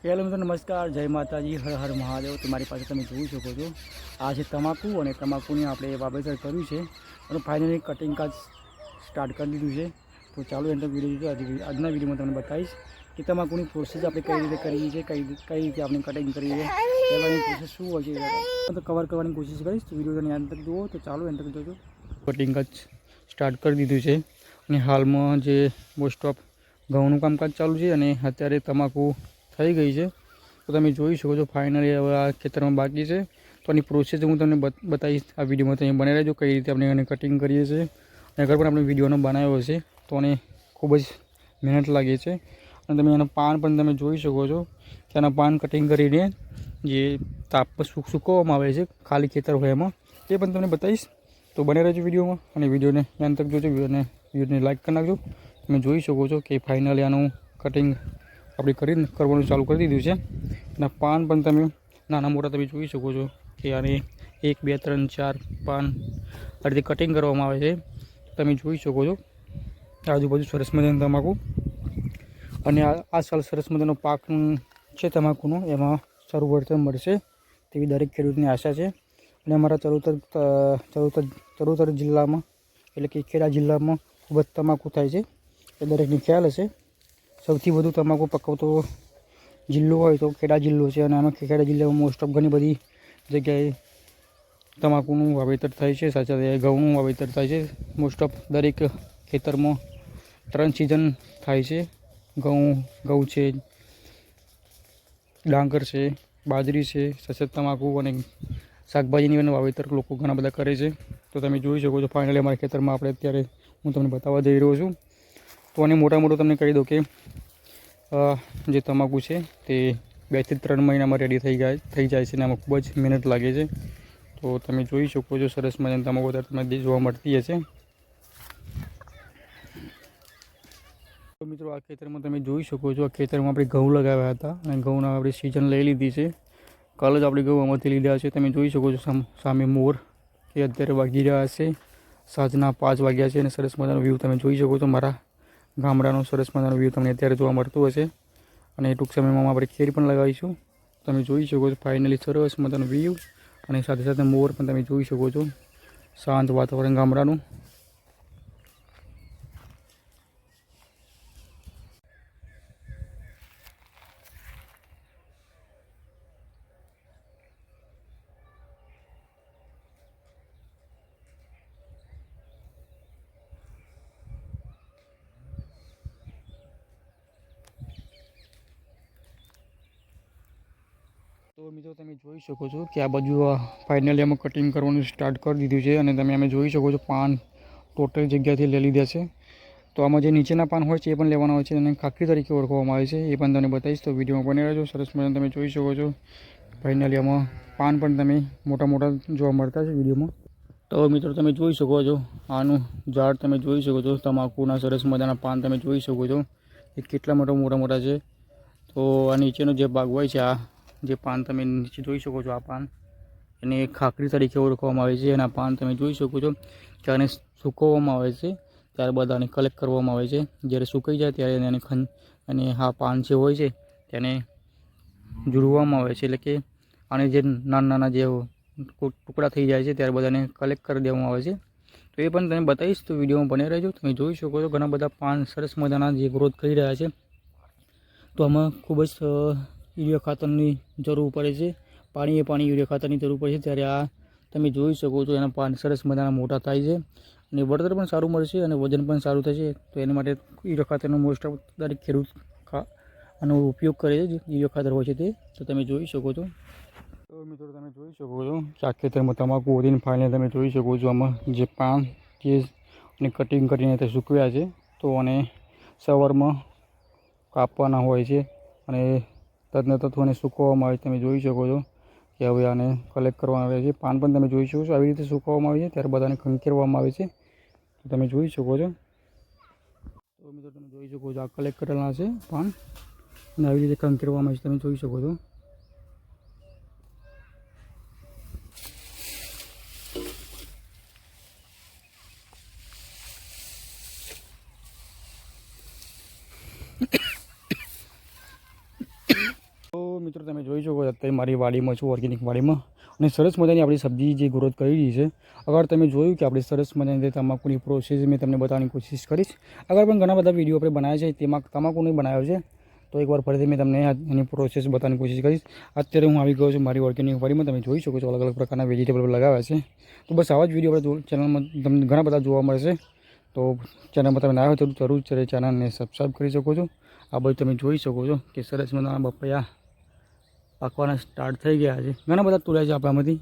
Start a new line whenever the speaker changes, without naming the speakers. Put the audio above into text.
Hello મિત્રો, નમસ્કાર, જય માતાજી, હર હર મહાદેવ। તમારી પાસે તમે જોઈ શકો છો આ છે તમાકુ, અને તમાકુની આપણે વાવેતર કર્યું છે અને ફાઇનલી કટિંગ કાજ સ્ટાર્ટ કરી દીધું છે। તો ચાલો એનો વિડીયો આજના વિડીયોમાં તમને બતાવીશ કે તમાકુની પ્રોસેસ આપણે કઈ રીતે કરીએ છીએ, કઈ રીતે આપણે કટિંગ કરીએ, એની પ્રોસેસ શું હોય છે, તો કવર કરવાની કોશિશ કરીશ। તો વિડીયો તમે અંત તક જુઓ, તો ચાલો એન તક જોજો। કટિંગ કાજ સ્ટાર્ટ કરી દીધું છે અને હાલમાં જે મોસ્ટ ઓફ ઘઉંનું કામકાજ ચાલુ છે અને અત્યારે તમાકુ થઈ ગઈ છે। તો તમે જોઈ શકો છો ફાઇનલી હવે આ ખેતરમાં બાકી છે। તો આની પ્રોસેસ હું તમને બતાવીશ આ વિડીયોમાં। તમે બને રહેજો કઈ રીતે આપણે એને કટિંગ કરીએ છીએ। અને અગર પણ આપણે વિડીયોનો બનાવ્યો હશે તો આને ખૂબ જ મહેનત લાગે છે। અને તમે એના પાન પણ તમે જોઈ શકો છો કે આના પાન કટિંગ કરીને જે તાપ પર સૂકવવામાં આવે છે ખાલી ખેતર હોય એમાં, એ પણ તમને બતાવીશ। તો બને રહેજો વિડીયોમાં અને વિડીયોને ધ્યાન તક જોજો અને વિડીયોને લાઇક કરી નાખજો। તમે જોઈ શકો છો કે ફાઇનલી આનું કટિંગ આપણે કરવાનું ચાલુ કરી દીધું છે। અને પાન પણ તમે નાના મોટા તમે જોઈ શકો છો કે આને 1 2 3 4 પાન આ રીતે કટિંગ કરવામાં આવે છે। તમે જોઈ શકો છો આજુબાજુ સરસ મજાનું તમાકુ, અને આ સાલ સરસ મજાનો પાક છે તમાકુનો, એમાં સારું વળતર મળશે તેવી દરેક ખેડૂતની આશા છે। અને અમારા ચરોતર જિલ્લામાં એટલે કે ખેડા જિલ્લામાં ખૂબ જ તમાકુ થાય છે, એ દરેકને ખ્યાલ હશે। સૌથી વધુ તમાકુ પકવતો જિલ્લો હોય તો ખેડા જિલ્લો છે, અને આમાં ખેડા જિલ્લામાં મોસ્ટ ઓફ ઘણી બધી જગ્યાએ તમાકુનું વાવેતર થાય છે, સાથે સાથે ઘઉંનું વાવેતર થાય છે। મોસ્ટ ઓફ દરેક ખેતરમાં 3 સિઝન થાય છે। ઘઉં છે, ડાંગર છે, બાજરી છે, સફેદ તમાકુ અને શાકભાજીની પણ વાવેતર લોકો ઘણા બધા કરે છે। તો તમે જોઈ શકો છો ફાઇનલી અમારા ખેતરમાં આપણે અત્યારે હું તમને બતાવવા જઈ રહ્યો છું। તો આને મોટા મોટું તમને કહી દઉં કે જે તમાકુ છે તે 2 થી 3 મહિનામાં રેડી થઈ જાય છે, અને આમાં ખૂબ જ મહેનત લાગે છે। તો તમે જોઈ શકો છો સરસ મજાની તમાકુ તમને જોવા મળતી હશે। તો મિત્રો આ ખેતરમાં તમે જોઈ શકો છો, આ ખેતરમાં આપણે ઘઉં લગાવ્યા હતા અને ઘઉંના આપણે સિઝન લઈ લીધી છે। કાલ જ આપણે ઘઉં આમાંથી લીધા છે। તમે જોઈ શકો છો સામે મોર કે અત્યારે વાગી રહ્યા હશે, સાંજના 5 વાગ્યા છે, અને સરસ મજાનો વ્યૂ તમે જોઈ શકો છો મારા ગામડાનો સરસ મજાનો વ્યૂ તમને અત્યારે જોવા મળતું હશે। અને ટૂંક સમયમાં આપણે ખેડ પણ લગાવીશું। તમે જોઈ શકો છો ફાઇનલી સરસ મજાનો વ્યૂ, અને સાથે સાથે મોર પણ તમે જોઈ શકો છો, શાંત વાતાવરણ ગામડાનું। તો મિત્રો તમે જોઈ શકો છો કે આ બાજુ ફાઇનલી અમે કટિંગ કરવાનું સ્ટાર્ટ કરી દીધું છે, અને તમે અમે જોઈ શકો છો પાન ટોટલ જગ્યાથી લઈ લીધા છે। તો આમાં જે નીચેના પાન હોય છે એ પણ લેવાના હોય છે, અને ખાખરી તરીકે ઓળખવામાં આવે છે, એ પણ તમને બતાવીશ। તો વિડીયોમાં બની રહેજો। સરસ મજાનું તમે જોઈ શકો છો ફાઇનલી આમાં પાન પણ તમે મોટા મોટા જોવા મળતા છે વિડીયોમાં। તો મિત્રો તમે જોઈ શકો છો આનું ઝાડ તમે જોઈ શકો છો, તમાકુના સરસ મજાના પાન તમે જોઈ શકો છો એ કેટલા મોટા મોટા છે। તો આ નીચેનો જે ભાગ હોય છે, આ જે પાન તમે નીચે જોઈ શકો છો, આ પાન એને ખાખરી તરીકે ઓળખવામાં આવે છે। અને આ પાન તમે જોઈ શકો છો કે આને સૂકવવામાં આવે છે, ત્યારબાદ આને કલેક્ટ કરવામાં આવે છે। જ્યારે સુકાઈ જાય ત્યારે અને આ પાન જે હોય છે તેને જુડવામાં આવે છે, એટલે કે આને જે નાના જે ટુકડા થઈ જાય છે ત્યારબાદ આને કલેક્ટ કરી દેવામાં આવે છે। તો એ પણ તમે બતાવીશ। તો વિડીયોમાં બને રહેજો। તમે જોઈ શકો છો ઘણા બધા પાન સરસ મજાના જે ગ્રોથ કરી રહ્યા છે। તો આમાં ખૂબ જ યુરિયા ખાતરની જરૂર પડે છે, પાણી યુરિયા ખાતરની જરૂર પડે છે। ત્યારે આ તમે જોઈ શકો છો એના પાન સરસ મજાના મોટા થાય છે, અને વળતર પણ સારું મળશે, અને વજન પણ સારું થશે। તો એના માટે યુરિયા ખાતરનો મોસ્ટ ઓફ દરેક ખેડૂત આનો ઉપયોગ કરે છે, જે યુરિયા ખાતર હોય છે તે। તો તમે જોઈ શકો છો। તો મિત્રો તમે જોઈ શકો છો કે આ ખેતરમાં તમાકુ વધીને ફાઇનલી તમે જોઈ શકો છો આમાં જે પાન જે અને કટિંગ કરીને તે સૂકવ્યા છે, તો આને સવારમાં કાપવાના હોય છે, અને તદનતર સૂકવવામાં આવે છે। તમે જોઈ શકો છો કે હવે આને કલેક્ટ કરવામાં આવે છે। પાન પણ તમે જોઈ શકો છો આવી રીતે સૂકવવામાં આવે છે, ત્યારબાદ આને ખંખેરવામાં આવે છે। તો તમે જોઈ શકો છો। તો મિત્રો તમે જોઈ શકો છો આ કલેક્ટ કરેલા છે પાન, અને આવી રીતે ખંખેરવામાં આવે છે, તમે જોઈ શકો છો। તો મિત્રો તમે જોઈ શકો અત્યારે મારી વાડીમાં છું, ઓર્ગેનિક વાડીમાં, અને સરસ મજાની આપણી સબ્જી જે ગ્રોથ કરી રહી છે. અગર તમે જોયું કે આપણે સરસ મજાની તમાકુની પ્રોસેસ મેં તમને બતાવવાની કોશિશ કરીશ. આગળ પણ ઘણા બધા વિડીયો આપણે બનાવ્યા છે, તેમાં તમાકુનો બનાવ્યો છે, તો એકવાર ફરીથી મેં તમને એની પ્રોસેસ બતાવવાની કોશિશ કરીશ. અત્યારે હું આવી ગયો છું મારી ઓર્ગેનિક વાડીમાં. તમે જોઈ શકો છો અલગ અલગ પ્રકારના વેજીટેબલ લગાવ્યા છે. તો બસ આવા જ વિડીયો આપણે ચેનલમાં તમને ઘણા બધા જોવા મળશે. તો ચેનલમાં તમે ના આવ્યો તો જરૂર ચેનલને સબસ્ક્રાઈબ કરી શકો છો. આ બધું તમે જોઈ શકો છો કે સરસ મજાના બપૈયા પાકવાના સ્ટાર્ટ થઈ ગયા છે. ઘણા બધા તોડ્યા છે આપણામાંથી.